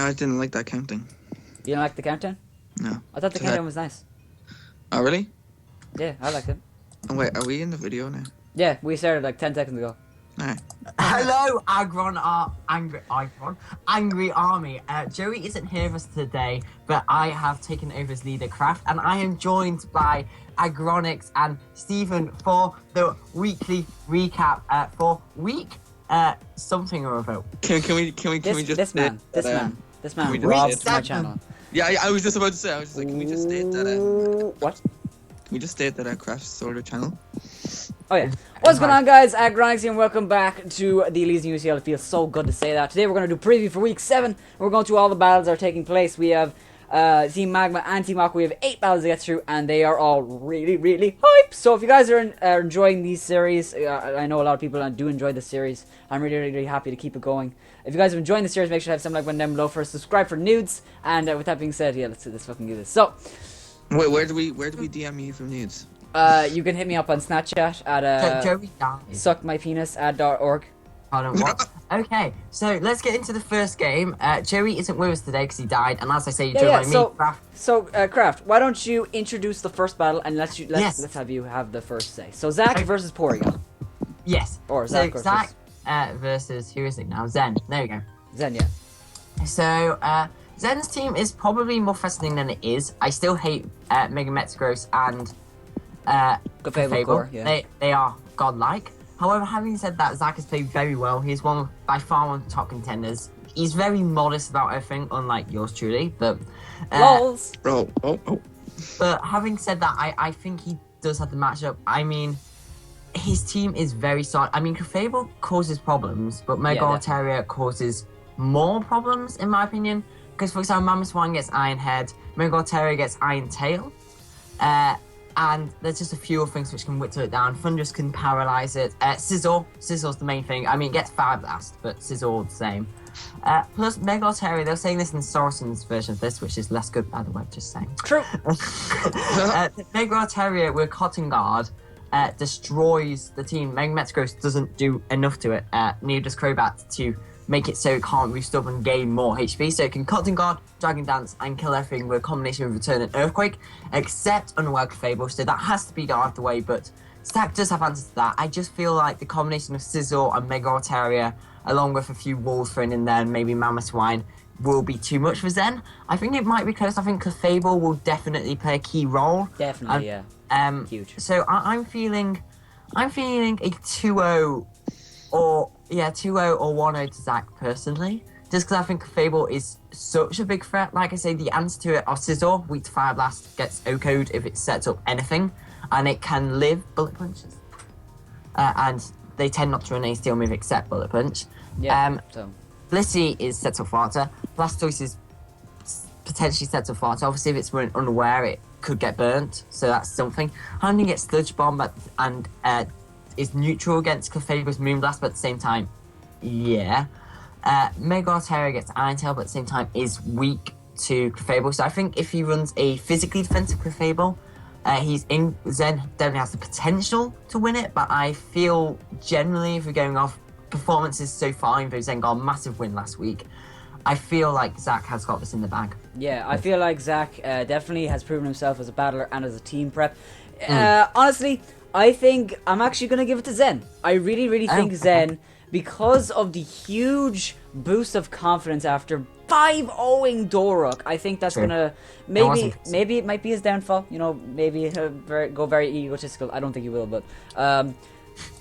I didn't like that counting. You don't like the countdown? No. I thought the countdown was nice. Oh, really? Yeah, I like it. Oh, wait, are we in the video now? Yeah, we started like 10 seconds ago. Alright. Hello, Angry Army. Joey isn't here with us today, but I have taken over as leader Craft, and I am joined by Aggronix and Stephen for the weekly recap for week something or other. Can we just This man we just robbed say my it? channel. Yeah, I was just about to say. I was just like, can we just state that? What? Can we just state that Craft sold our channel? Oh yeah. What's going on, guys? Aggronix here, and welcome back to the ElysianUCL. It feels so good to say that. Today we're going to do preview for week 7. We're going through all the battles that are taking place. We have Team Magma and Team Aqua. We have 8 battles to get through, and they are all really hype. So if you guys are enjoying these series, I know a lot of people do enjoy this series. I'm really happy to keep it going. If you guys are enjoying the series, make sure to have something like one down below for subscribe for Nudes. And with that being said, yeah, let's fucking do this. So, Wait, where do we DM you from Nudes? you can hit me up on Snapchat at Joey died. suckmypenis@.org. Hold on, what? Okay, so let's get into the first game. Joey isn't with us today because he died, and as I say, you're joined by me, Craft. So, Craft, why don't you introduce the first battle and let's have you have the first say. So, Zach versus Porygon. Yes. Or Zach so Zach versus who is it now? Zen. There we go. Zen, yeah. So Zen's team is probably more frustrating than it is. I still hate Mega Metagross and Clefable, yeah. They are godlike. However, having said that, Zach has played very well. He's by far one of the top contenders. He's very modest about everything, unlike yours truly. But Lols. Oh. But having said that, I think he does have the matchup. I mean, his team is very solid. I mean, Clefable causes problems, but Mega Altaria causes more problems, in my opinion. Because, for example, Mammoth gets Iron Head, Mega Altaria gets Iron Tail. And there's just a few things which can whittle it down. Thundurus can paralyze it. Scizor's the main thing. I mean, it gets Fire Blast, but Scizor the same. Plus, Mega Altaria, they were saying this in Sorensen's version of this, which is less good, by the way, just saying. True. Mega Altaria with Cotton Guard destroys the team. Mega Metagross doesn't do enough to it. Neither does Crobat to make it so it can't roost up and gain more HP. So it can Cotton Guard, Dragon Dance, and kill everything with a combination of Return and Earthquake, except Unaware Clefable. So that has to be got out of the way, but Stack does have answers to that. I just feel like the combination of Scizor and Mega Altaria, along with a few walls thrown in there and maybe Mammothwine, will be too much for Zen. I think it might be close. I think Clefable will definitely play a key role. Definitely, yeah. Huge. So I'm feeling a 2-0 or 2-0 or 1-0 to Zach personally, just because I think Fable is such a big threat. Like I say, the answer to it are Scizor, weak to Fire Blast, gets O-code if it sets up anything, and it can live Bullet Punches. And they tend not to run any steel move except Bullet Punch. Yeah, Blissey is set up Farter. Blastoise is potentially set up Farter. Obviously, if it's running unaware, it could get burnt, so that's something. Hounding gets Sludge Bomb and is neutral against Clefable's Moonblast, but at the same time, yeah. Mega Altaria gets Iron Tail, but at the same time is weak to Clefable. So I think if he runs a physically defensive Clefable, Zen definitely has the potential to win it, but I feel generally, if we're going off performances so far, even though Zen got a massive win last week, I feel like Zach has got this in the bag. Yeah, I feel like Zach definitely has proven himself as a battler and as a team prep. Honestly, I think I'm actually going to give it to Zen. I really think Zen, because of the huge boost of confidence after 5-0ing Doruk, I think that's going to, maybe it might be his downfall, you know, maybe go very egotistical. I don't think he will, but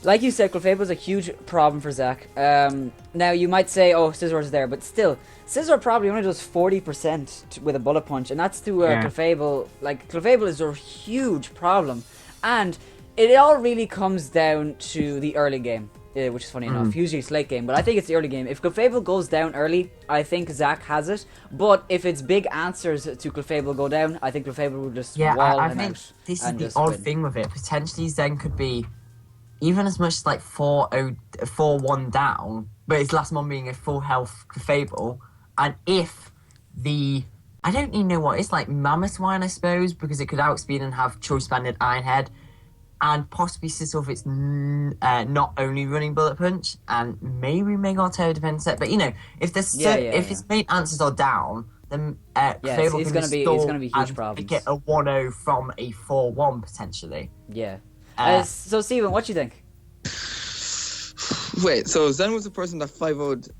like you said, Clefable is a huge problem for Zach. Now, you might say, oh, Scizor's there, but still, Scizor probably only does 40% with a Bullet Punch, and that's to Clefable. Like, Clefable is a huge problem, and it all really comes down to the early game, which is funny enough. Usually it's late game, but I think it's the early game. If Clefable goes down early, I think Zach has it. But if it's big answers to Clefable go down, I think Clefable will just wall him out. I think this is the odd thing with it. Potentially Zen could be even as much as like 4-1 down, but his last one being a full health Clefable. And if I don't even know what it's like, Mammothwine, I suppose, because it could outspeed and have choice banded Iron Head. and possibly Sizzle if it's not only running Bullet Punch, and maybe Mega Tail defense set. But if his main answers are down, then it's gonna be a huge problem. Get a 1-0 from a 4-1 potentially. Yeah. So Steven, what do you think? Wait, so Zen was the person that 5-0'd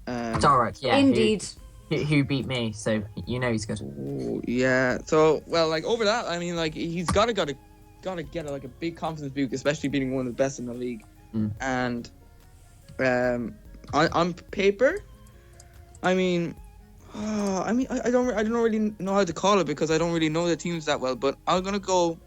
Doric, yeah. Indeed. Who beat me, so he's good. Oh, yeah. So, well, like, over that, I mean, like, he's gotta get like a big confidence boost, especially being one of the best in the league. And on paper, I don't really know how to call it because I don't really know the teams that well. But I'm gonna go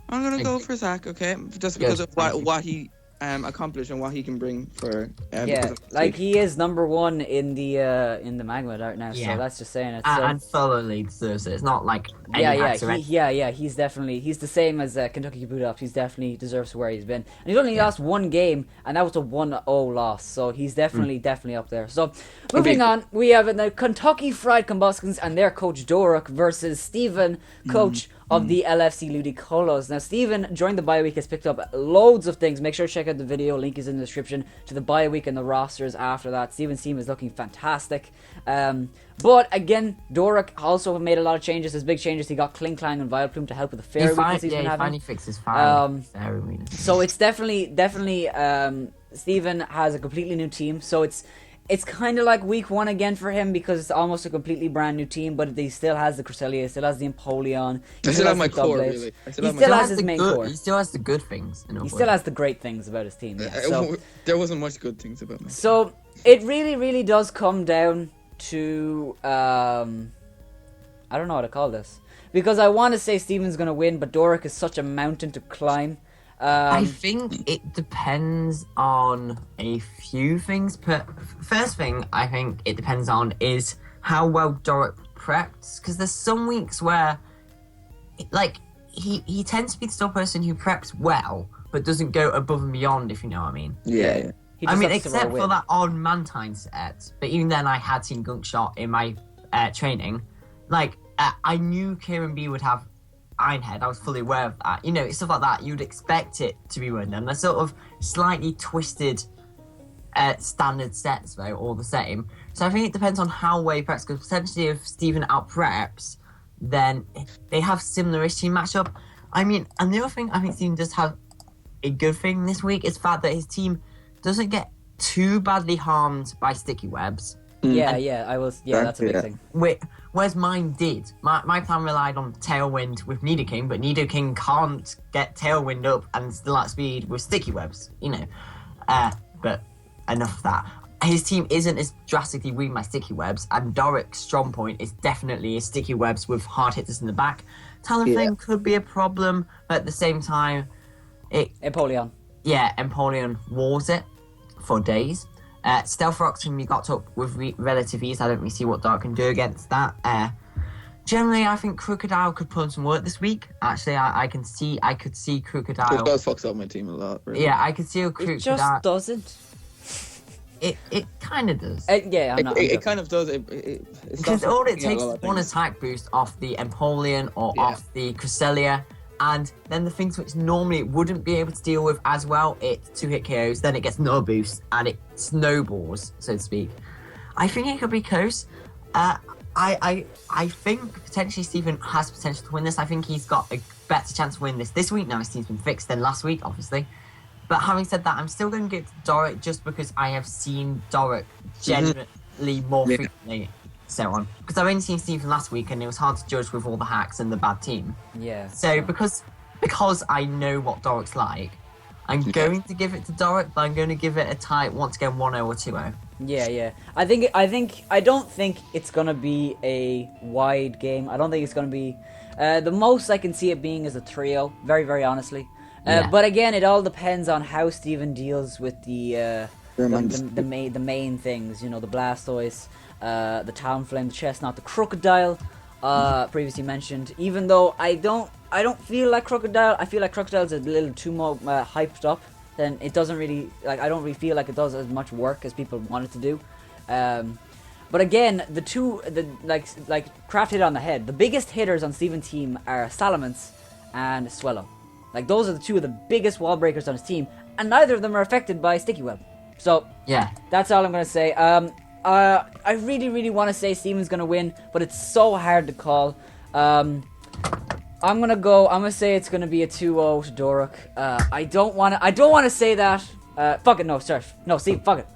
for Zach, okay? Just because of what he accomplish and what he can bring for he is number 1 in the Magma right now, so that's just saying it. And thoroughly deserves it. It's not like he's the same as Kentucky Budops. He's definitely deserves where he's been, and he's only lost 1 game, and that was a 1-0 loss, so he's definitely up there. So moving on, we have the Kentucky Fried Combustions and their coach Doric versus Steven, coach of the LFC Ludicolos. Now, Steven, during the bye week, has picked up loads of things. Make sure to check out the video. Link is in the description to the bye week and the rosters after that. Steven's team is looking fantastic. But again, Doric also made a lot of changes. His big changes, he got Kling Klang and Vileplume to help with the fairy weakness he's been having. He finally fixed his fairy weakness. So it's definitely Steven has a completely new team. So it's kind of like week 1 again for him because it's almost a completely brand new team, but he still has the Cresselia, still has the Empoleon. He still has my core, really. He still has his main core. He still has the good things. He still has the great things about his team. Yeah. So, there wasn't much good things about me. So it really, really does come down to I don't know how to call this because I want to say Steven's going to win, but Doric is such a mountain to climb. I think it depends on a few things. First thing I think it depends on is how well Doric preps, because there's some weeks where, like, he tends to be the sort of person who preps well, but doesn't go above and beyond, if you know what I mean. Yeah. I mean, except for that on Mantine set, but even then I had seen Gunk Shot in my training. Like, I knew Kieran B would have Ironhead. I was fully aware of that. Stuff like that, you'd expect it to be one of them. They're sort of slightly twisted standard sets, though, all the same. So I think it depends on how well he preps, because potentially if Steven out-preps, then they have similar-ish team matchup. I mean, and the other thing I think Steven does have a good thing this week is the fact that his team doesn't get too badly harmed by sticky webs. That's a big thing. Whereas mine did. My plan relied on Tailwind with Nidoking, but Nidoking can't get Tailwind up and still at speed with sticky webs, But enough of that. His team isn't as drastically weak by sticky webs, and Doric's strong point is definitely his sticky webs with hard hitters in the back. Talonflame could be a problem, but at the same time, Empoleon. Yeah, Empoleon wars it for days. Stealth Rocks can be got up with relative ease. I don't really see what Dark can do against that. Generally, I think Crocodile could put in some work this week. Actually, I could see Crocodile. Crocodile fucks up my team a lot. Really. Yeah, I could see a Crocodile. It just doesn't. It kind of does. It kind of does. Because all it takes is one attack boost off the Empoleon or off the Cresselia. And then the things which normally it wouldn't be able to deal with as well, it 2-hit KOs, then it gets no boost, and it snowballs, so to speak. I think it could be close. I think potentially Steven has potential to win this. I think he's got a better chance to win this week. Now his team's been fixed than last week, obviously. But having said that, I'm still going to give it to Doric just because I have seen Doric generally more frequently. So on, because I've only seen Steven last week and it was hard to judge with all the hacks and the bad team. Yeah. So because I know what Doric's like, I'm going to give it to Doric, but I'm going to give it a tie once again 1-0 or 2-0. Yeah. I don't think it's gonna be a wide game. I don't think it's gonna be the most I can see it being is a 3-0. Very, very honestly. But again, it all depends on how Steven deals with the main things. The Blastoise. The Talonflame, the Chestnut, the Crocodile, previously mentioned. Even though I don't feel like Crocodile. I feel like Crocodile's a little too more hyped up. Then it doesn't really I don't really feel like it does as much work as people want it to do. But again, like Craft hit on the head. The biggest hitters on Steven's team are Salamence and Swellow. Like, those are the two of the biggest wall breakers on his team, and neither of them are affected by Sticky Web. So, Yeah. that's all I'm going to say. I really, really want to say Steven's going to win, but it's so hard to call. I'm going to say it's going to be a 2-0 to Doruk. I don't want to say that. Fuck it, no, Steve, fuck it.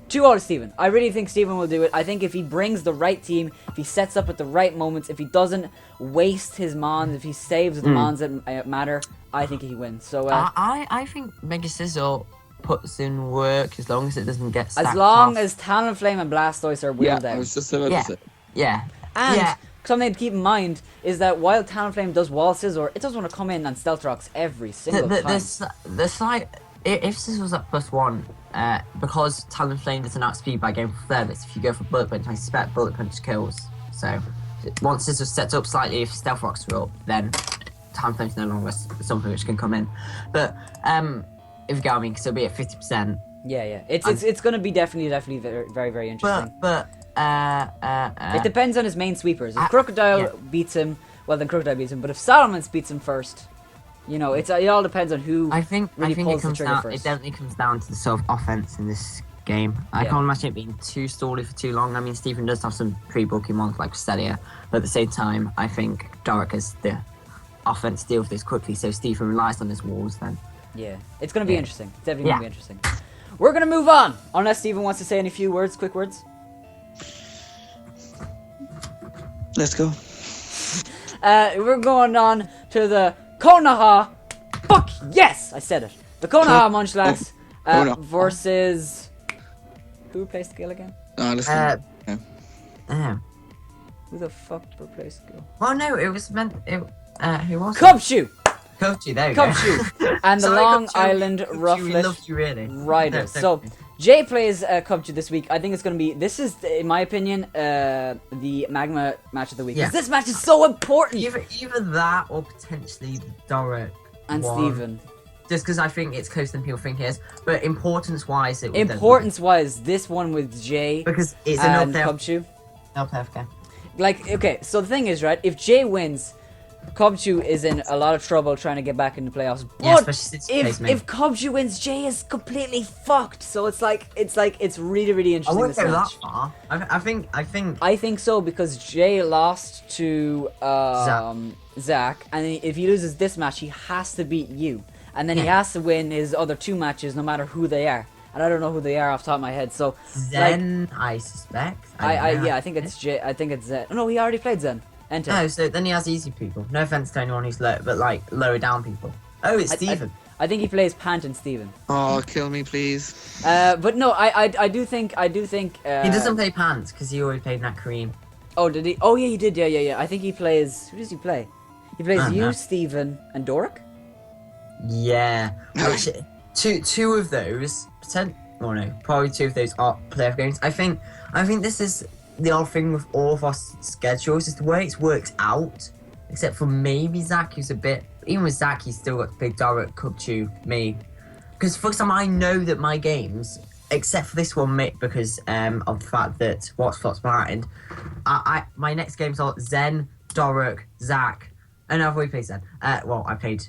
2-0 to Steven. I really think Steven will do it. I think if he brings the right team, if he sets up at the right moments, if he doesn't waste his mons, if he saves the mons that matter, I think he wins. So I think Mega Sizzle puts in work as long as it doesn't get stacked as long off. as Talonflame and Blastoise are wheeled out. I was just about to say. Yeah. And something to keep in mind is that while Talonflame does Wall Scissor, it does want to come in and Stealth Rocks every single time. The slight, if Sizzle's at +1, because Talonflame doesn't outspeed by going for furthest, if you go for Bullet Punch, I suspect Bullet Punch kills. So once Sizzle sets up slightly, if Stealth Rocks are up, then Talonflame's no longer something which can come in. But if you go, I mean, because it'll be at 50%. Yeah. It's going to be definitely very, very, very interesting. It It depends on his main sweepers. If Crocodile beats him, well then Crocodile beats him. But if Salamence beats him first, you know, it all depends on who. I think really it pulls comes the trigger down. first. It definitely comes down to the sort of offense in this game. I can't imagine it being too stally for too long. I mean, Stephen does have some pre-bulky mons like Celia, but at the same time, I think Doruk has the offense to deal with this quickly. So Stephen relies on his walls then. Yeah, it's going to be interesting. It's definitely going to be interesting. We're going to move on, unless Stephen wants to say any few words, quick words. Let's go. We're going on to the Konoha. Fuck yes, I said it. The Konoha Munchlax versus who replaced Skill again? Listen. Who the fuck replaced Skill? Well, no, it was meant. Who was it? Kubchu. Kubchu, there you go. Kubchu and the Sorry, Long Kubchu. Island Kubchu, we Rufflet love you, really. Rider. No, So Jay plays Kubchu this week. I think it's going to be. This is, in my opinion, the Magma match of the week. 'Cause this match is so important. Either that or potentially Doruk And one. Steven. Just because I think it's closer than people think it is. But importance-wise, it would Importance-wise, this one with Jay because it's and an Kubchu. LPFK. Like, okay, so the thing is, right, if Jay wins, Kubchu is in a lot of trouble trying to get back in the playoffs. Yeah, But especially since if Kubchu wins, Jay is completely fucked. So it's really, really I interesting. wouldn't this go that match. far. I think so because Jay lost to Zach, and if he loses this match, he has to beat you, and then he has to win his other two matches, no matter who they are. And I don't know who they are off the top of my head. So Zen, I suspect. I think it's Jay. I think it's Zen. Oh, no, he already played Zen. Enter. No, so then he has easy people. No offense to anyone who's low, but like lower down people. Oh, it's Steven. I think he plays Pant and Steven. Oh, kill me, please. But no, I do think. He doesn't play Pants because he already played Nat Kareem. Oh, did he? Oh, yeah, he did. Yeah. I think he plays. Who does he play? He plays you, Steven, and Doruk. Yeah. Which, two of those probably two of those are playoff games. I think this is the odd thing with all of our schedules is the way it's worked out. Except for maybe Zach, who's a bit. Even with Zach, he's still got big Doruk, Kubchu, me. Because for some, I know that my games, except for this one, Mick, because of the fact that Watchflop's behind, my next games are Zen, Doruk, Zach. Oh no, I've already played Zen. I played.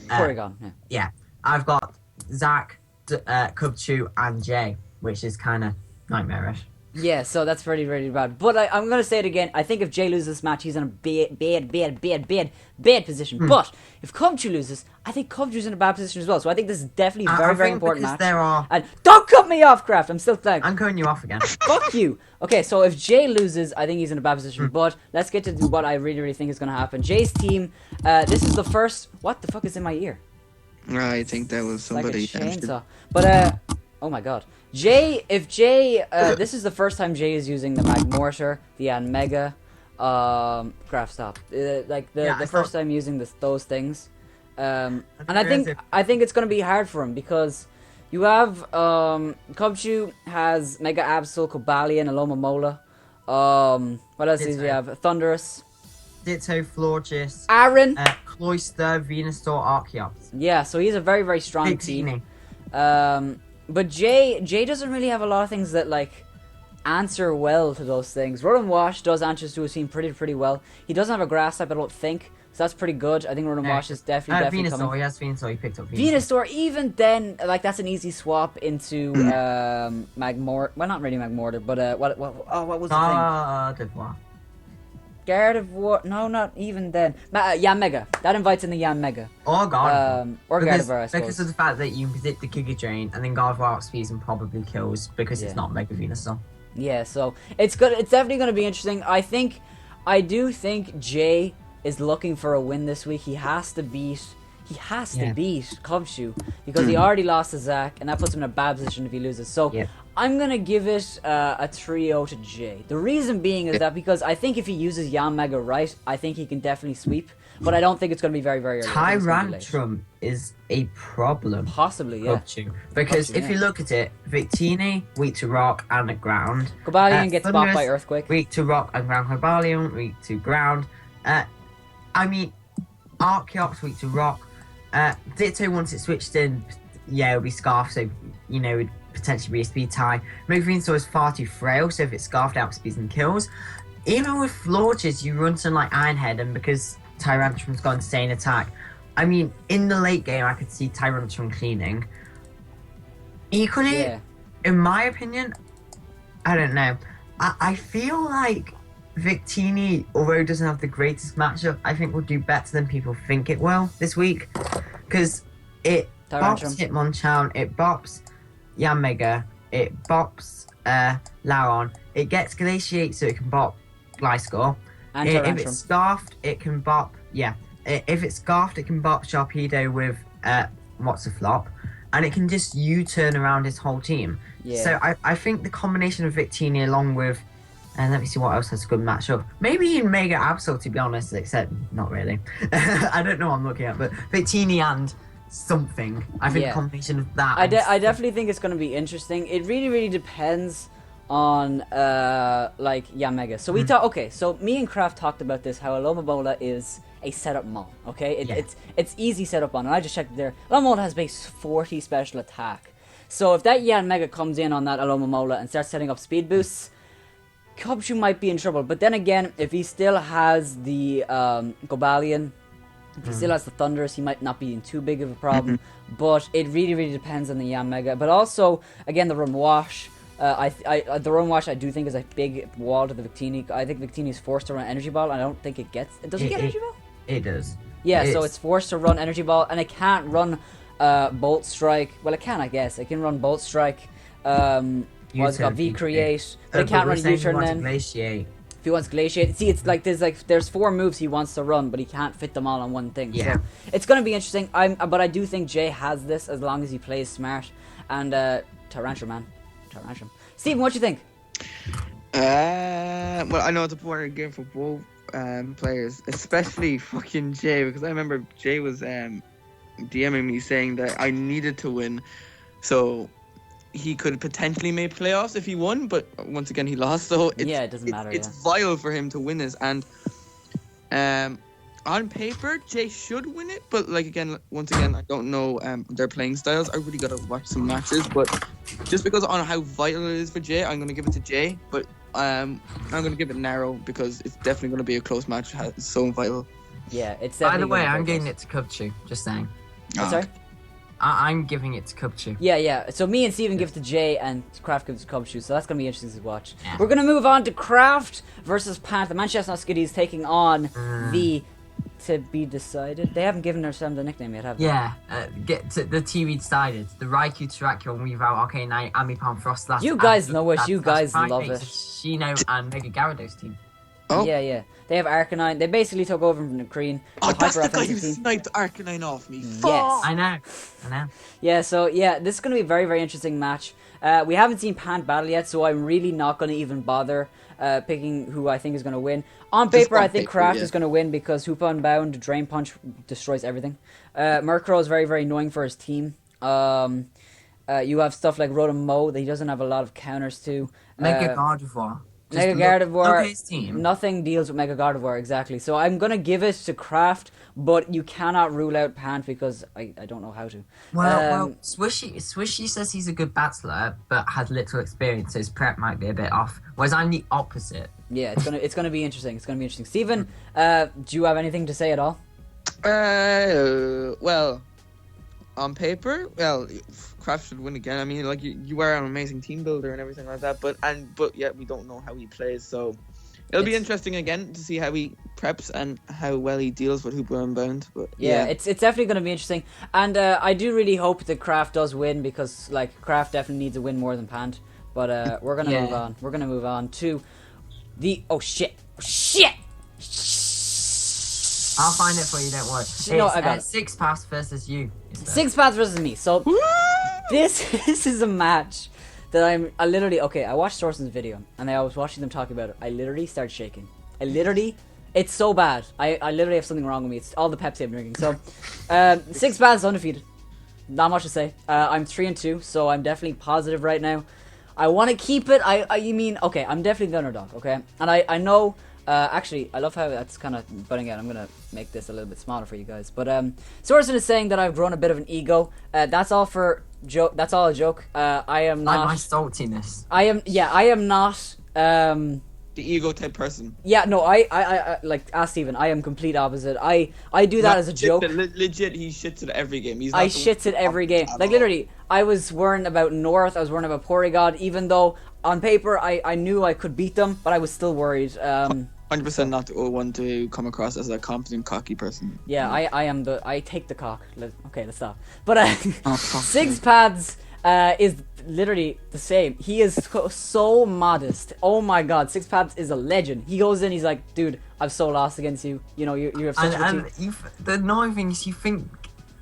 Porygon. Yeah, I've got Zach, Kubchu, and Jay, which is kind of nightmarish. Yeah, so that's pretty, really bad. But I'm going to say it again. I think if Jay loses this match, he's in a bad position. But if Kubchu loses, I think Kubchu's in a bad position as well. So I think this is definitely a very, very important match. And don't cut me off, Kraft. I'm still playing. I'm cutting you off again. Fuck you. Okay, so if Jay loses, I think he's in a bad position. But let's get to what I really, really think is going to happen. Jay's team, this is the first... What the fuck is in my ear? I think that was somebody. Like a chainsaw. But, oh my god. If Jay, this is the first time Jay is using the Magmortar, the Mega, Craft stop. The first time using those things. And I think it's gonna be hard for him because you have, Kubchu has Mega Absol, Cobalion, Alomomola. What else do you have? Thunderous. Ditto, Florges. Aaron. Cloyster, Venusaur, Archeops. Yeah, so he's a very, very strong team. But Jay doesn't really have a lot of things that, like, answer well to those things. Rotom Wash does answer to his team pretty well. He doesn't have a grass type, I don't think. So that's pretty good. I think Rotom Wash is definitely Venusaur, coming. he has Venusaur, he picked up Venusaur, even then, like, that's an easy swap into Magmortar. Well, not really Magmortar, but what was the thing? Gardevoir. Gardevoir. No, not even then. Yanmega. That invites in the Yanmega. Or Gardevoir. Or Gardevoir, I suppose. Because of the fact that you can predict the Giga Drain, and then Gardevoir outspeeds and probably kills because it's not Mega Venusaur. Yeah, so it's good. It's definitely going to be interesting. I do think Jay is looking for a win this week. He has to beat Cubchoo because he already lost to Zach, and that puts him in a bad position if he loses. So I'm going to give it a 3-0 to Jay. The reason being is that because I think if he uses Yanmega right, I think he can definitely sweep, but I don't think it's going to be very, very early. Tyrantrum is a problem. Possibly, yeah. Because if you look at it, Victini, weak to rock and at ground. Cobalion gets bopped by Earthquake. Weak to rock and ground. Cobalion, weak to ground. I mean, Archeops, weak to rock. Ditto, once it switched in, it'll be Scarf, so, it would potentially be a speed tie. Mega Venusaur is far too frail, so if it's Scarfed, outspeeds and kills. Even with Launches, you run something like Ironhead, and because Tyrantrum's got insane attack, I mean, in the late game, I could see Tyrantrum cleaning. Equally, in my opinion, I don't know. I feel like Victini, although it doesn't have the greatest matchup, I think will do better than people think it will this week. Because it bops Hitmonchan, it bops Yanmega, it bops Lauron, it gets Glaciate so it can bop Gliscor. If it's Scarfed, it can bop, if it's Scarfed, it can bop Sharpedo with What's a Flop, and it can just U-turn around his whole team. So I think the combination of Victini along with, and let me see what else has a good matchup. Maybe in Mega Absol, to be honest, except not really. I don't know what I'm looking at, but Victini and something. I think a combination of that. I definitely think it's going to be interesting. It really depends on like Yanmega. So we so me and Kraft talked about this, how Alomomola is a setup mon. Okay, it's easy setup on, and I just checked it there. Alomomola has base 40 special attack. So if that Yanmega comes in on that Alomomola and starts setting up speed boosts, Cubchoo might be in trouble. But then again, if he still has the Cobalion, if he still has the Thunders, he might not be in too big of a problem. But it really depends on the Yanmega. But also, again, the Rotom Wash. The Rotom Wash I do think is a big wall to the Victini. I think Victini is forced to run Energy Ball. I don't think it gets... Does it get Energy Ball? It does. Yeah, so it's forced to run Energy Ball, and it can't run Bolt Strike. Well, it can, I guess. It can run Bolt Strike. It's got V-Create, but it can't run U-turn then. Glaciate. If he wants Glaciate, see, it's there's 4 moves he wants to run, but he can't fit them all on one thing. Yeah. So it's gonna be interesting. But I do think Jay has this as long as he plays smart. And Tyrantrum. Steven, what you think? Well, I know it's a important game for both players, especially fucking Jay, because I remember Jay was DMing me saying that I needed to win, so he could potentially make playoffs if he won, but once again he lost, so it doesn't matter. It's vital for him to win this, and on paper Jay should win it, but once again I don't know their playing styles. I really gotta watch some matches, but just because on how vital it is for Jay, I'm gonna give it to Jay, but I'm gonna give it narrow because it's definitely gonna be a close match. It's so vital. Yeah, it's definitely. By the way, I'm giving it to Cubchoo. Just saying. Sorry. I'm giving it to Cubchoo. Yeah. So me and Steven give it to Jay, and Kraft gives it to Cubchoo. So that's gonna be interesting to watch. Yeah. We're gonna move on to Kraft versus Panther. Manchester Skitties taking on the to be decided. They haven't given themselves a nickname yet, have they? Yeah. Get to the TV decided. The Raikou, Terrakion, Weavile, Arcanine, Amipalm, Frostlass. You guys know it. You guys love it. Shino and Mega Gyarados team. Oh. Yeah. They have Arcanine. They basically took over from the Kreen. Oh, that's the guy who sniped Arcanine off me. Yes. I know. Yeah, so this is going to be a very, very interesting match. We haven't seen Pant battle yet, so I'm really not going to even bother picking who I think is going to win. On paper, I think Kraft is going to win because Hoopa Unbound, Drain Punch destroys everything. Murkrow is very, very annoying for his team. You have stuff like Rotom Mow that he doesn't have a lot of counters to. Mega Gardevoir. Just Mega look Gardevoir, at his team. nothing deals with Mega Gardevoir, exactly. So I'm going to give it to Craft, but you cannot rule out Pant because I don't know how to. Well, Swishy says he's a good battler, but has little experience, so his prep might be a bit off. Whereas I'm the opposite. Yeah, it's gonna be interesting. It's gonna be interesting. Steven, do you have anything to say at all? Well, on paper, Kraft should win again. I mean, like you are an amazing team builder and everything like that, but yet we don't know how he plays, so it'll be interesting again to see how he preps and how well he deals with Hooper Unbound. But yeah, it's definitely going to be interesting, and I do really hope that Kraft does win because like Kraft definitely needs a win more than Pant. But we're gonna move on. We're gonna move on to the shit. I'll find it for you, don't worry. No, I got it. 6 Paths versus you. 6 Paths versus me. So this is a match that I literally I watched Sorson's video and I was watching them talking about it. I literally started shaking. It's so bad. I literally have something wrong with me. It's all the Pepsi I'm drinking. So 6 Paths undefeated. Not much to say. I'm 3-2, so I'm definitely positive right now. I want to keep it. I'm definitely the underdog. Okay, and I know. Actually, I love how that's kind of butting out. I'm gonna make this a little bit smaller for you guys. But Sorson is saying that I've grown a bit of an ego. That's all for joke. That's all a joke. I am not. Like my saltiness. I am not. The ego type person. Yeah, no, I like ask Steven. I am complete opposite. I do that as a joke. Legit, he shits at every game. I shits at every game. Like literally, I was worrying about North. I was worrying about Porygon, even though on paper I knew I could beat them, but I was still worried. 100% not the one to come across as a confident, cocky person. Yeah, I take the cock. Let's stop. But 6 Paths is literally the same. He is so modest. Oh my god, 6 Paths is a legend. He goes in, he's like, dude, I'm so lost against you. You know, you have such a team. The annoying thing is you think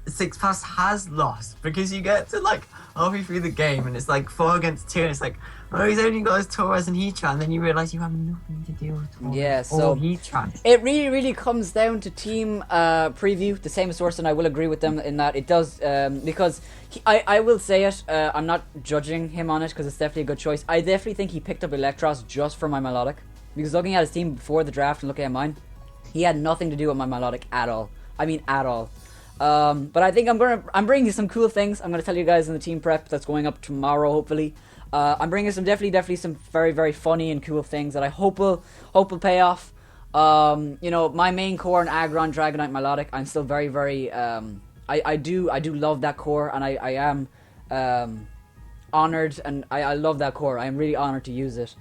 6 Paths has lost because you get to like halfway through the game and it's like 4 against 2 and it's like, oh, he's only got his Taurus and Heatran, and then you realise you have nothing to do with Taurus. Yeah, so Heatran. It really comes down to team preview. The same as Source, and I will agree with them in that it does, because I will say it, I'm not judging him on it because it's definitely a good choice. I definitely think he picked up Electros just for my Melodic, because looking at his team before the draft and looking at mine, he had nothing to do with my Melodic at all. I mean, at all. But I think I'm bringing you some cool things. I'm gonna tell you guys in the team prep that's going up tomorrow, hopefully. I'm bringing some definitely some very funny and cool things that I hope will pay off. You know, my main core in Aggron, Dragonite, Melodic, I'm still very I do love that core, and I am honored, and I love that core. I am really honored to use it.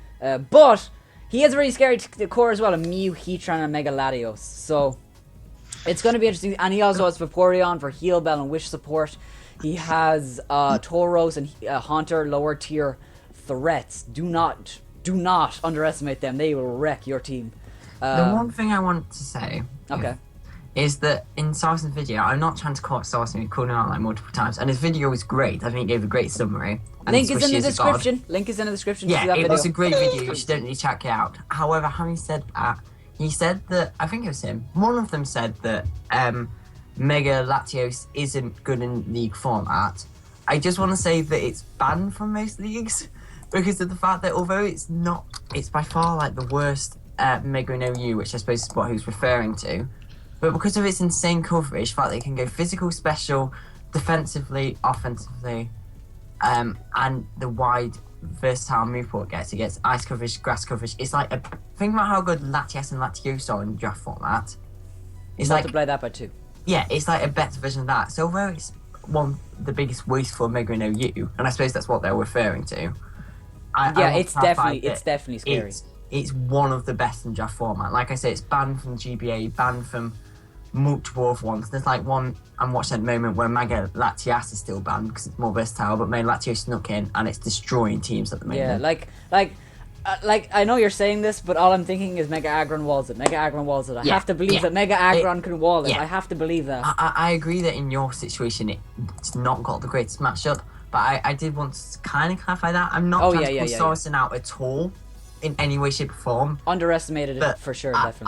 But he has a really scary core as well, a Mew, Heatran, and Mega Latios. So it's going to be interesting. And he also has Vaporeon for Heal Bell and Wish support. He has Tauros and Haunter, lower tier threats. Do not underestimate them. They will wreck your team. The one thing I want to say is that in Sarson's video, I'm not trying to call out Sarson, we called him out like multiple times, and his video was great. I think he gave a great summary. Link is in the description. Link is in the description. Yeah, it was a great video. You should definitely check it out. However, having said that, he said that, I think it was him, one of them said that Mega Latios isn't good in league format. I just want to say that it's banned from most leagues because of the fact that although it's by far like the worst Mega no U, which I suppose is what he was referring to, but because of its insane coverage, the fact that it can go physical, special, defensively, offensively, and the wide versatile move pool it gets ice coverage, grass coverage. It's like think about how good Latias and Latios are in draft format. It's multiply that by 2. Yeah, it's like a better version of that. So although it's the biggest wasteful Mega no U, and I suppose that's what they're referring to. It's definitely scary. It's one of the best in draft format. Like I say, it's banned from GBA, banned from multiple other ones. There's like one I'm watching at the moment where Mega Latias is still banned because it's more versatile, but Mega Latios snuck in and it's destroying teams at the moment. Yeah, like I know you're saying this, but all I'm thinking is Mega Aggron walls it. Mega Aggron walls it. I have to believe that Mega Aggron can wall it. Yeah. I have to believe that. I agree that in your situation it's not got the greatest matchup, but I did want to kind of clarify that. I'm not trying to put Sarson out at all in any way, shape or form. Underestimated it for sure, definitely.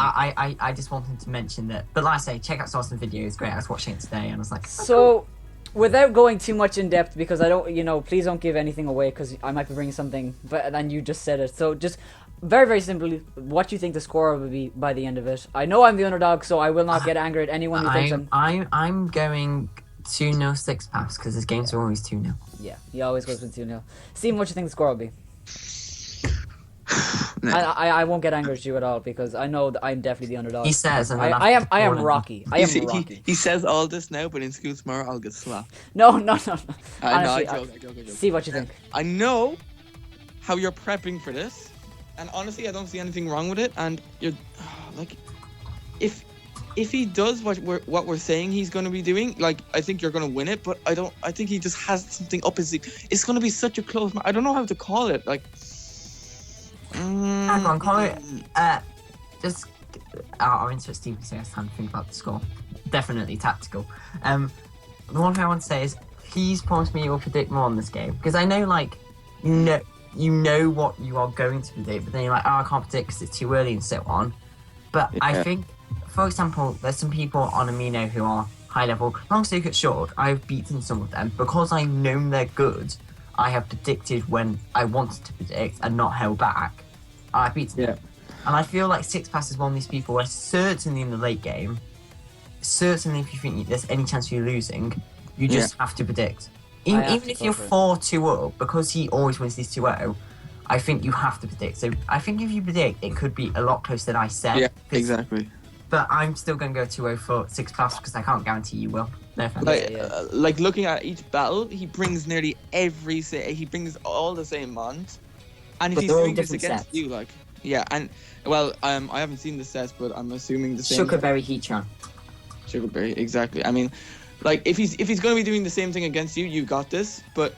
I just wanted to mention that. But like I say, check out Sarson's video. It's great. I was watching it today and I was like, cool. Without going too much in depth, because I don't, please don't give anything away because I might be bringing something, but then you just said it. So just, very, very simply, what do you think the score will be by the end of it? I know I'm the underdog, so I will not get angry at anyone who thinks I'm going 2-0 Six Pass because his games are always 2-0. Yeah, he always goes with 2-0. Steven, what do you think the score will be? No. I won't get angry at you at all because I know that I'm definitely the underdog. He says, and then I am after Rocky. I am Rocky. He says all this now, but in school tomorrow I'll get slapped. No. I know, I Honestly, joke. see what you think. I know how you're prepping for this, and honestly, I don't see anything wrong with it. And you're like, if he does what we're saying he's going to be doing, like, I think you're going to win it. But I think he just has something up his sleeve. It's going to be such a close match. I don't know how to call it. Like, hang on, call it. Just our interest Steve says time to think about the score. Definitely tactical. The one thing I want to say is please promise me you'll predict more on this game because I know like you know what you are going to predict, but then you're like, oh, I can't predict because it's too early and so on. But yeah. I think, for example, there's some people on Amino who are high level. Long story short, I've beaten some of them because I know they're good. I have predicted when I wanted to predict and not held back. I've beaten them. And I feel like Six Pass is one of these people where certainly in the late game, certainly if you think there's any chance of you losing, you just have to predict. Even if you're 4-2 up, because he always wins these 2-0, I think you have to predict. So I think if you predict, it could be a lot closer than I said. Yeah, exactly. But I'm still going to go 2-0 for Six Pass because I can't guarantee you will. No offense. Like looking at each battle, he brings nearly he brings all the same mons. And if he's doing this against you, like, yeah, and well, I haven't seen the sets, but I'm assuming the same. Sugarberry Heatran. Sugarberry, exactly. I mean, like if he's going to be doing the same thing against you, you got this. But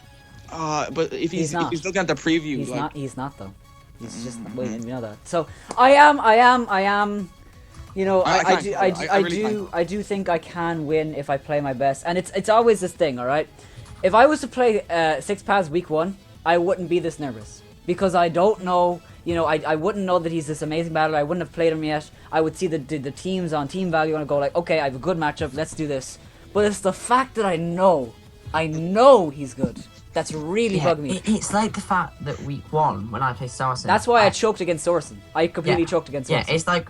if he's looking at the preview, he's not though. He's just waiting. You know that. So I am. You know, I do think I can win if I play my best, and it's always this thing. All right, if I was to play Six Pass week 1, I wouldn't be this nervous because I don't know. You know, I wouldn't know that he's this amazing battler. I wouldn't have played him yet. I would see the teams on team value and go like, okay, I have a good matchup. Let's do this. But it's the fact that I know he's good. That's really bugging me. It's like the fact that week 1 when I played Saracen. That's why I choked against Saracen. I completely choked against Saracen. Yeah, it's like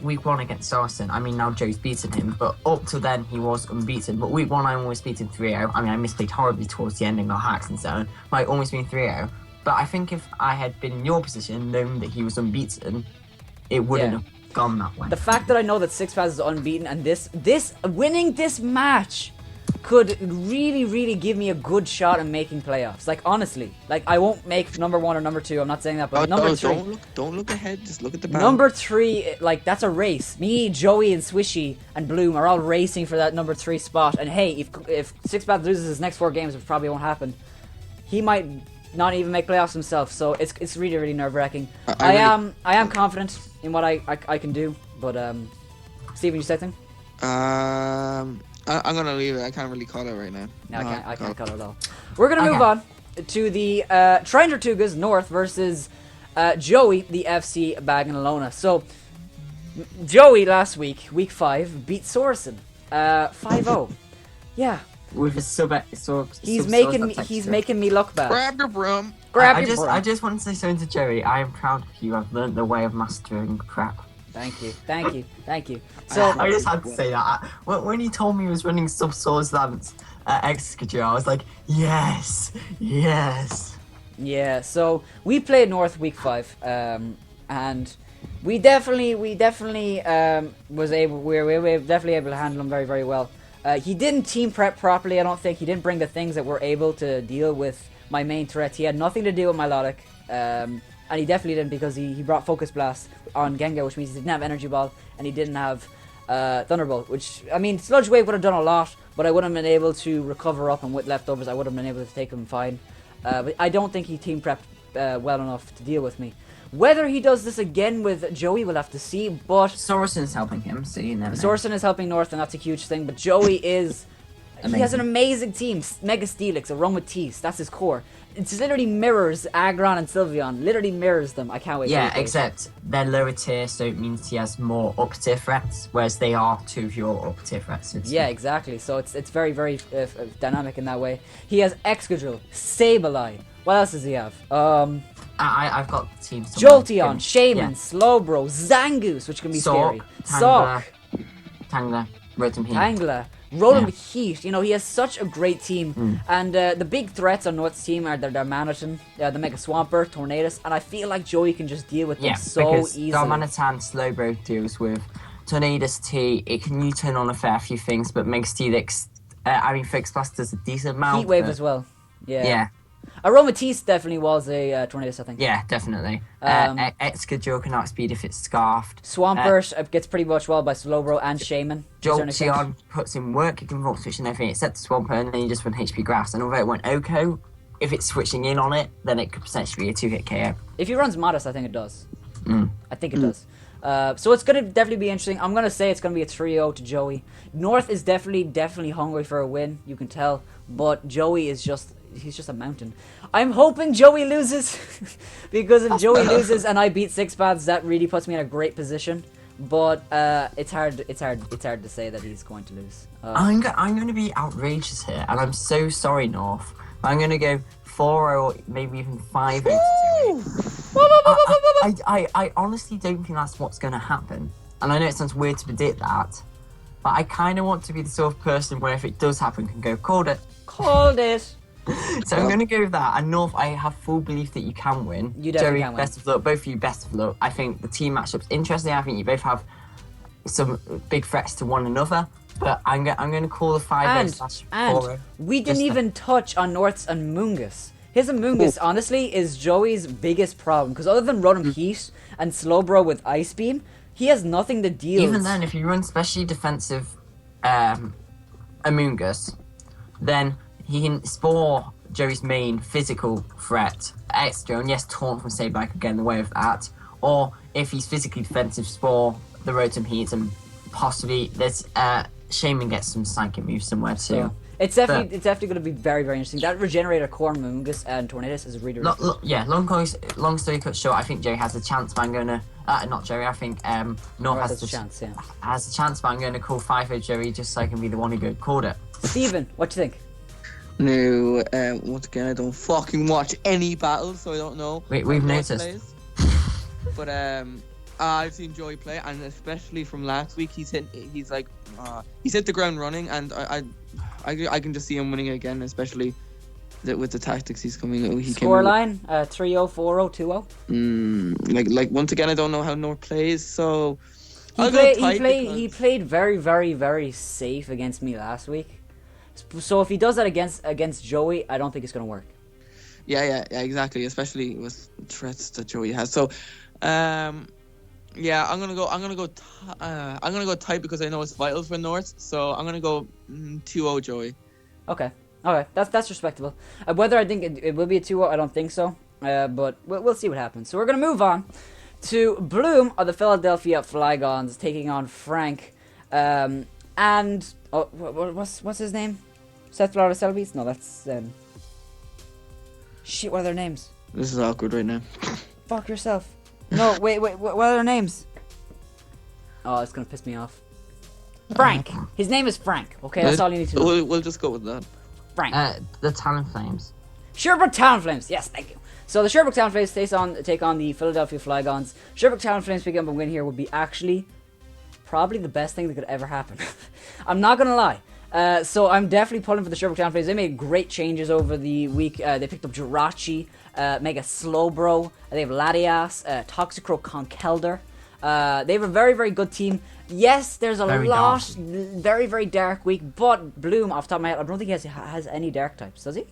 week 1 against Saracen. I mean, now Joe's beaten him, but up to then he was unbeaten. But week 1 I almost beat him 3-0. I mean, I misplayed horribly towards the ending, got hacks and so on. But I almost been 3-0. But I think if I had been in your position, knowing that he was unbeaten, it wouldn't have gone that way. The fact that I know that Six Pass is unbeaten and this winning this match could really, really give me a good shot at making playoffs. Like, honestly. Like, I won't make number 1 or number 2, I'm not saying that, but number 3... Don't look ahead, just look at the battle. Number 3, like, that's a race. Me, Joey, and Swishy, and Bloom are all racing for that number 3 spot. And hey, if Six Pass loses his next 4 games, which probably won't happen, he might not even make playoffs himself, so it's really, really nerve-wracking. I am confident in what I can do, but, Steven, you said something? I'm gonna leave it. I can't really call it right now. No, I can't call it at all. We're gonna move on to the Trinder Tugas North versus Joey, the FC Bagnalona. So Joey last week 5, beat Sorsen 5-0. Yeah. With a he's making me look bad. Grab your broom. I just want to say something to Joey. I am proud of you. I've learned the way of mastering crap. Thank you. So I just had to say that. When he told me he was running sub-swords lance at Excadrill, I was like, yes. Yeah. So we played North week 5, and we definitely we were definitely able to handle him very, very well. He didn't team prep properly. I don't think he didn't bring the things that were able to deal with my main threats. He had nothing to do with Milotic. And he definitely didn't because he brought Focus Blast on Gengar, which means he didn't have Energy Ball, and he didn't have Thunderbolt, which, I mean, Sludge Wave would have done a lot, but I wouldn't have been able to recover up, and with leftovers, I would have been able to take him fine. But I don't think he team prepped well enough to deal with me. Whether he does this again with Joey, we'll have to see, but... Sorensen's helping him, so you never know. Sorensen is helping North, and that's a huge thing, but Joey is... He has an amazing team. Mega Steelix, a run with Tease, that's his core. It literally mirrors Aggron and Sylveon. Literally mirrors them. I can't wait. Yeah, except they're lower tier, so it means he has more up tier threats, whereas they are 2 of your up tier threats. Yeah, exactly. So it's very, very dynamic in that way. He has Excadrill, Sableye. What else does he have? I've got teams. somewhere. Jolteon, Shaman, Yeah. Slowbro, Zangoose, which can be scary. Tangler, Sock, Tangler, Rotom Heat. Tangler, Rotom Yeah. Heat. You know, he has such a great team. And the big threats on North's team are their Manaton, the Mega Swampert, Tornadus, and I feel like Joey can just deal with them so because easily. Darmanitan Slowbro deals with Tornadus T. It can U-turn on a fair few things, but Mega Steelix, Fix Plus does a decent amount. Heat Wave but- as well. Yeah. Yeah, Aromatisse definitely was a Tornadus, I think. yeah, definitely. Excadrill can outspeed if it's scarfed. Swampert gets pretty much well by Slowbro and Shaman. to a certain extent. Jolteon puts in work, it can roll switch and everything except Swampert, and then you just run HP Grass. And although it went Oko, if it's switching in on it, then it could potentially be a 2-hit KO. If he runs Modest, I think it does. I think it does. So it's going to definitely be interesting. I'm going to say it's going to be a 3-0 to Joey. North is definitely hungry for a win, you can tell. But Joey is he's just a mountain. I'm hoping Joey loses. Because if Joey loses and I beat Six Paths, that really puts me in a great position. But it's hard to say that he's going to lose. I'm going to be outrageous here, and I'm so sorry, North. I'm going to go 4-0 or maybe even 5-0 to Joey. I honestly don't think that's what's going to happen. And I know it sounds weird to predict that, but I kind of want to be the sort of person where if it does happen, can go, called it. Called it. So I'm going to go with that. And North, I have full belief that you can win. You definitely Joey, can win. best of luck. Both of you, best of luck. I think the team matchup's interesting. I think you both have some big threats to one another. But I'm going to call the 5-0/4-0. And we didn't even touch on North's Amoonguss. His Amoonguss, honestly, is Joey's biggest problem. Because other than Rotom Heat and Slowbro with Ice Beam, he has nothing to deal with. Even then, if you run specially defensive Amoonguss, then he can spore Joey's main physical threat, Extra, and yes, Taunt from Sableye could get in the way of that. Or if he's physically defensive, spore the Rotom Heat, and possibly there's Shaman gets some psychic moves somewhere too. So, it's definitely going to be very, very interesting. That Regenerator Core Amoonguss and Tornadus is really, really cool. Yeah, long story cut short, I think Joey has a chance, but I'm going to... not Joey, I think North has a chance, yeah. Has a chance, but I'm going to call 5-0 Joey just so I can be the one who called it. Steven, what do you think? No, once again, I don't fucking watch any battles, so I don't know. We've how noticed. plays. But I've seen Joey play, and especially from last week, he's hit the ground running, and I can just see him winning again, especially with the tactics he's coming. Scoreline 3-0, 4-0, 2-0. Like once again, I don't know how North plays, so he played very, very, very safe against me last week. So if he does that against Joey, I don't think it's gonna work. Yeah, exactly. Especially with threats that Joey has. So, I'm gonna go tight because I know it's vital for North. So I'm gonna go 2-0 Joey. Okay, that's respectable. Whether I think it will be a 2-0, I don't think so. But we'll see what happens. So we're gonna move on to Bloom of the Philadelphia Flygons taking on Frank, and what's his name? Seth Florida Selby's? No, that's shit. What are their names? This is awkward right now. Fuck yourself. No, wait. What are their names? Oh, it's gonna piss me off. Frank. His name is Frank. Okay, that's all you need to know. We'll just go with that. Frank. The Talonflames. Sherbrooke Talonflames. Yes, thank you. So the Sherbrooke Talonflames take on the Philadelphia Flygons. Sherbrooke Talonflames picking up a win here would be actually probably the best thing that could ever happen. I'm not gonna lie. So I'm definitely pulling for the Sherbrooke Talonflames. They made great changes over the week. They picked up Jirachi, Mega Slowbro. They have Latias, Toxicroak Conkeldurr. They have a very, very good team. Yes, there's a very, very dark week, but Bloom, off the top of my head, I don't think he has any dark types, does he?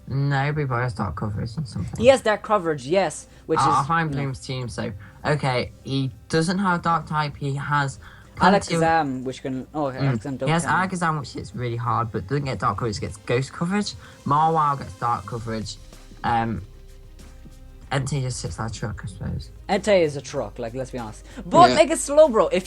No, everybody has dark coverage and something. He has dark coverage, yes, which I'll is... find Bloom's team, so... Okay, he doesn't have dark type, he has... Alakazam, which can... Oh, Alakazam don't He has count. Alakazam, which hits really hard, but doesn't get dark coverage, gets ghost coverage. Marwile gets dark coverage. Entei just sits like a truck, I suppose. Entei is a truck, like, let's be honest. But Mega Slowbro, if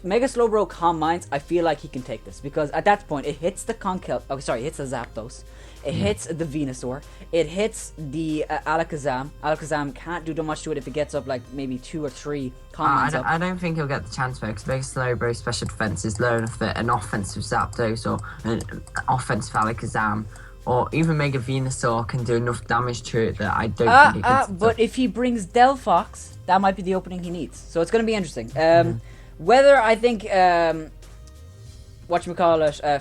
Mega Slowbro Calm Minds, I feel like he can take this. Because at that point, it hits the it hits the Zapdos. It hits the Venusaur. It hits the Alakazam. Alakazam can't do much to it if it gets up, like, maybe 2 or 3 Calm Minds up. I don't think he'll get the chance for it, because Mega Slowbro special defense is low enough that an offensive Zapdos or an offensive Alakazam or even Mega Venusaur can do enough damage to it that I don't think it can. But if he brings Delphox, that might be the opening he needs. So it's going to be interesting. Whether I think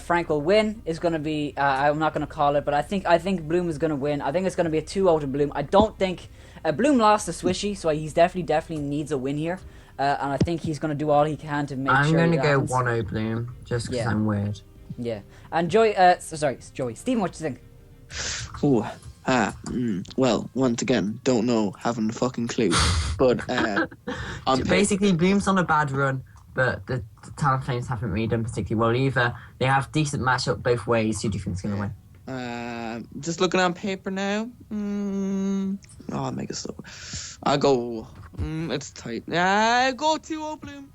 Frank will win is going to be. I'm not going to call it, but I think Bloom is going to win. I think it's going to be a 2-0 to Bloom. I don't think Bloom lost to Swishy, so he's definitely needs a win here. And I think he's going to do all he can to make sure. I'm going to go happens. 1-0 Bloom just because I'm weird. Yeah. And Joey, Steven, what do you think? Well, once again, don't know, haven't a fucking clue. But basically, Bloom's on a bad run, but the Talonflames haven't really done particularly well either. They have decent matchup both ways. Who do you think's going to win? Just looking on paper now. I'll make it slow. I'll go. It's tight. I go 2-0 Bloom.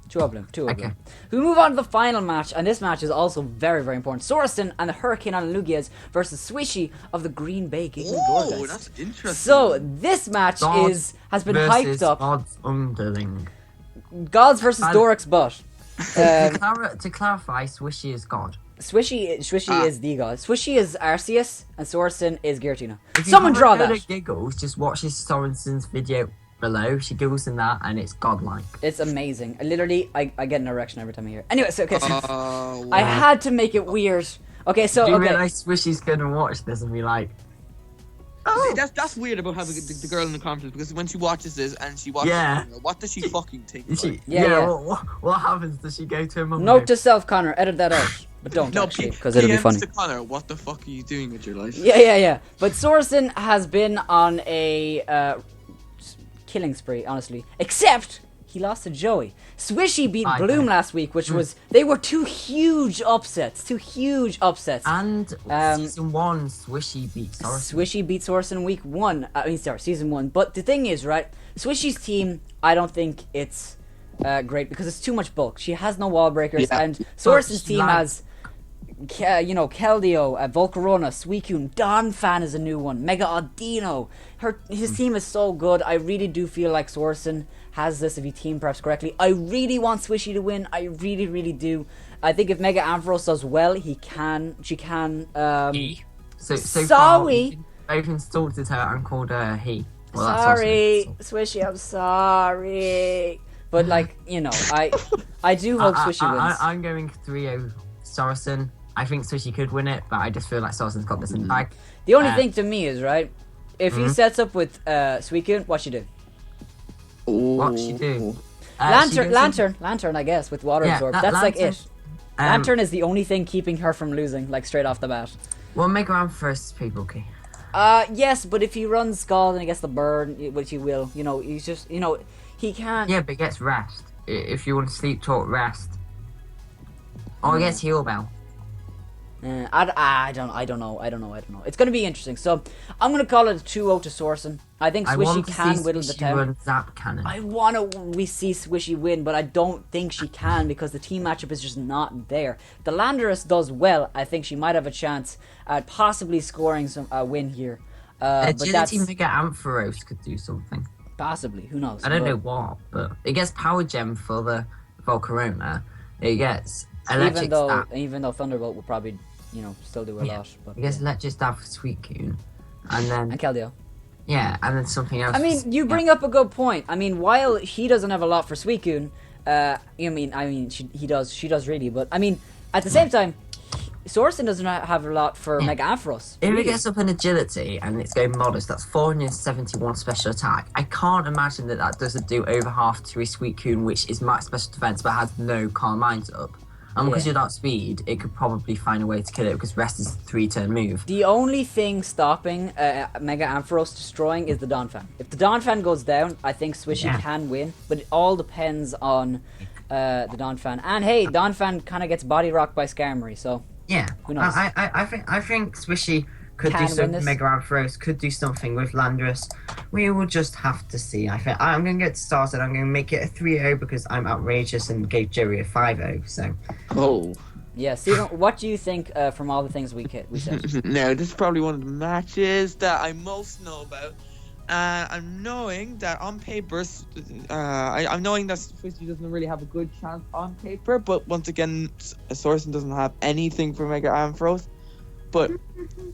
2-0 Bloom. 2-0 Okay. Bloom. We move on to the final match, and this match is also very, very important. Sorensen and the Hurricane on Lugias versus Swishy of the Green Bay Giggling Oh, Gorgas. that's interesting. So this match has been hyped up. God's underling. Gods versus Doric's butt. To clarify, Swishy is God. Swishy is the god. Swishy is Arceus, and Sorensen is Giratina. If you Someone haven't draw heard that. of Giggles, just watch his Sorensen's video below. She giggles in that, and it's godlike. It's amazing. I get an erection every time I hear it. Anyway, so okay, so Wow. I had to make it weird. Okay, so Do you okay. realise Swishy's gonna watch this and be like, See, that's weird about having the girl in the conference, because when she watches this and she watches it, what does she fucking think? is she, Like? Yeah. What happens? Does she go to her mum? Note to self, Connor, edit that out. But don't No, actually, because it'll be PMs funny. to Connor, what the fuck are you doing with your life? Yeah. But Sorensen has been on a killing spree, honestly. Except he lost to Joey. Swishy beat Bloom last week, which was they were two huge upsets. And season 1, Swishy beat Sorensen. Swishy beat Sorensen week 1. Season 1. But the thing is, right? Swishy's team, I don't think it's great because it's too much bulk. She has no wall breakers, and Sorensen's team has, Keldeo, Volcarona, Suicune, Donphan is a new one, Mega Audino. His team is so good. I really do feel like Sorensen has this if he team preps correctly. I really want Swishy to win. I really, really do. I think if Mega Ampharos does well, she can. So Sorry. far, I've insulted her and called her he. Well, that's Sorry, also Swishy, I'm sorry. But I do hope Swishy wins. I'm going 3-0 Sorensen. I think Swishy could win it, but I just feel like Sorensen's got this in the bag. The only thing to me is, right, if he sets up with Suicune, what she do? What she do? Lantern, I guess, with water absorb. That's like Lantern, it. Lantern is the only thing keeping her from losing, like straight off the bat. Well, Mega Ampharos people, okay. Yes, but if he runs Scald and he gets the burn, which he will, he's just, he can't. Yeah, but he gets rest. If you want to sleep, talk, rest. Or he gets heal bell. I don't know. It's gonna be interesting. So I'm gonna call it a 2-0 to Sorensen. I think Swishy can whittle the town. Run Zap Cannon. I wanna we see Swishy win, but I don't think she can because the team matchup is just not there. The Landorus does well. I think she might have a chance at possibly scoring some win here. But that's Agility Mega Ampharos could do something. possibly. Who knows? I don't know what, but it gets Power Gem for the Volcarona. It gets Electric Stab. Even though Thunderbolt will probably still do a lot. But It gets Electric Stab for Suicune. And then and Keldeo. yeah, and then something else. I mean, you bring up a good point. I mean, while he doesn't have a lot for Suicune, he does. She does really, but I mean, at the same time, Sorensen doesn't have a lot for Mega Ampharos. If really. it gets up in agility and it's going modest, that's 471 special attack. I can't imagine that doesn't do over half to a Suicune, which is max special defense but has no Calm Minds up. And because you're that speed, it could probably find a way to kill it because rest is a 3-turn move. The only thing stopping Mega Ampharos destroying is the Donphan. If the Donphan goes down, I think Swishy can win, but it all depends on the Donphan. And hey, Donphan kind of gets body rocked by Skarmory, so Yeah, who knows? I think Swishy could Can do win something. this. Mega Ampharos could do something with Landorus. We will just have to see. I think I'm going to get started. I'm going to make it a 3-0 because I'm outrageous and gave Joey a 5-0. So. Oh. Yeah, Steven, what do you think from all the things we said? No, this is probably one of the matches that I most know about. I'm knowing that on paper, I'm knowing that Swishy doesn't really have a good chance on paper, but once again, Sorensen doesn't have anything for Mega Ampharos. But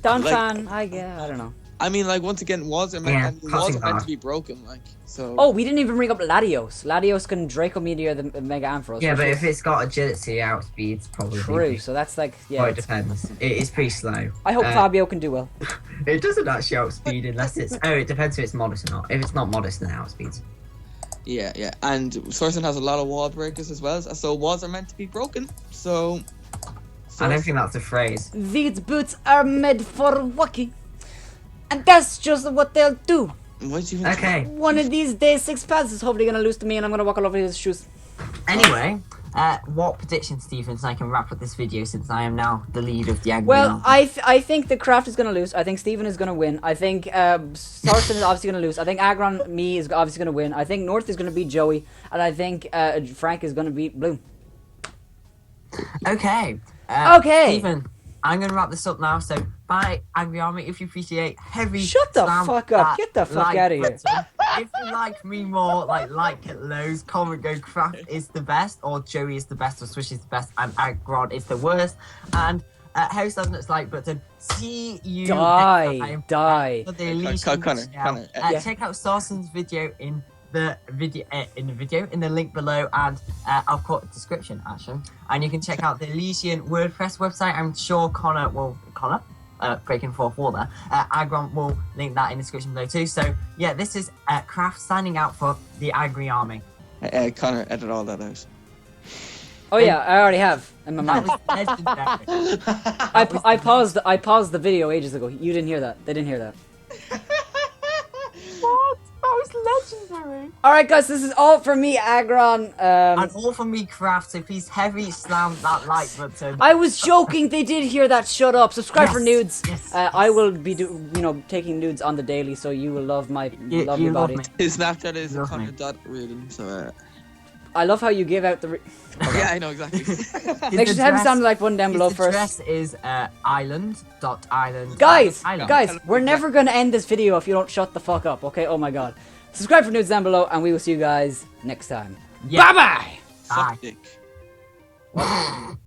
Don like- fan, I don't know. I mean, like once again, walls are Yeah, meant, walls crossing are meant to guard. be broken. Like so. Oh, we didn't even bring up Latios. Latios can Draco Meteor the Mega Ampharos. Yeah, which but is if it's got agility, outspeed's probably true, so that's like Well, yeah. it depends. It is pretty slow. I hope Fabio can do well. It doesn't actually outspeed unless it's. Oh, it depends if it's modest or not. If it's not modest, then it outspeeds. Yeah. And Sourcing has a lot of wall breakers as well. So walls are meant to be broken. So. I don't think that's a phrase. These boots are made for walking, and that's just what they'll do. Why'd you even Okay. One of these days, 6 pads is hopefully gonna lose to me, and I'm gonna walk all over his shoes. Anyway, what prediction, Stephen, so I can wrap up this video since I am now the lead of the Aggronix. Well, I think the Craft is gonna lose. I think Steven is gonna win. I think Sarson is obviously gonna lose. I think Aggron me is obviously gonna win. I think North is gonna beat Joey, and I think Frank is gonna beat Bloom. Okay. Okay. Stephen, I'm going to wrap this up now. So, bye, Angry Army. If you appreciate heavy. Shut the slam fuck up. that Get the fuck like out of here. button. If you like me more, like it lows, comment go Craft is the best, or Joey is the best, or Swish is the best, and Aggron is the worst. And host doesn't its like button. See you Die. next time. Die. For the Elysian Connor, UCL. Connor, yeah. Check out Sarson's video in the video in the link below, and I'll put a description actually, and you can check out the Elysian WordPress website. I'm sure Connor breaking 4-4 there, Aggron will link that in the description below too. So yeah, this is Craft signing out for the Agri Army. Connor, edit all that out. Oh yeah, I already have in my That mind. was legendary. I paused the video ages ago. You didn't hear that. They didn't hear that. What? That was legendary. All right, guys, this is all for me, Aggron. And all from me, Craft. So please heavy slam that like button. I was joking. They did hear that. Shut up. Subscribe for Yes, nudes. yes, I will be taking nudes on the daily, so you will love my lovely you love body. me. His Snapchat is Love me. Connor.Reardon. So. I love how you give out the. Yeah, I know exactly. Make sure to have sound like one down below His first. address is island.island. Guys, I know. guys, we're never gonna end this video if you don't shut the fuck up. Okay? Oh my god. Subscribe for nudes down below, and we will see you guys next time. Yeah. Bye bye. Bye. Suck dick.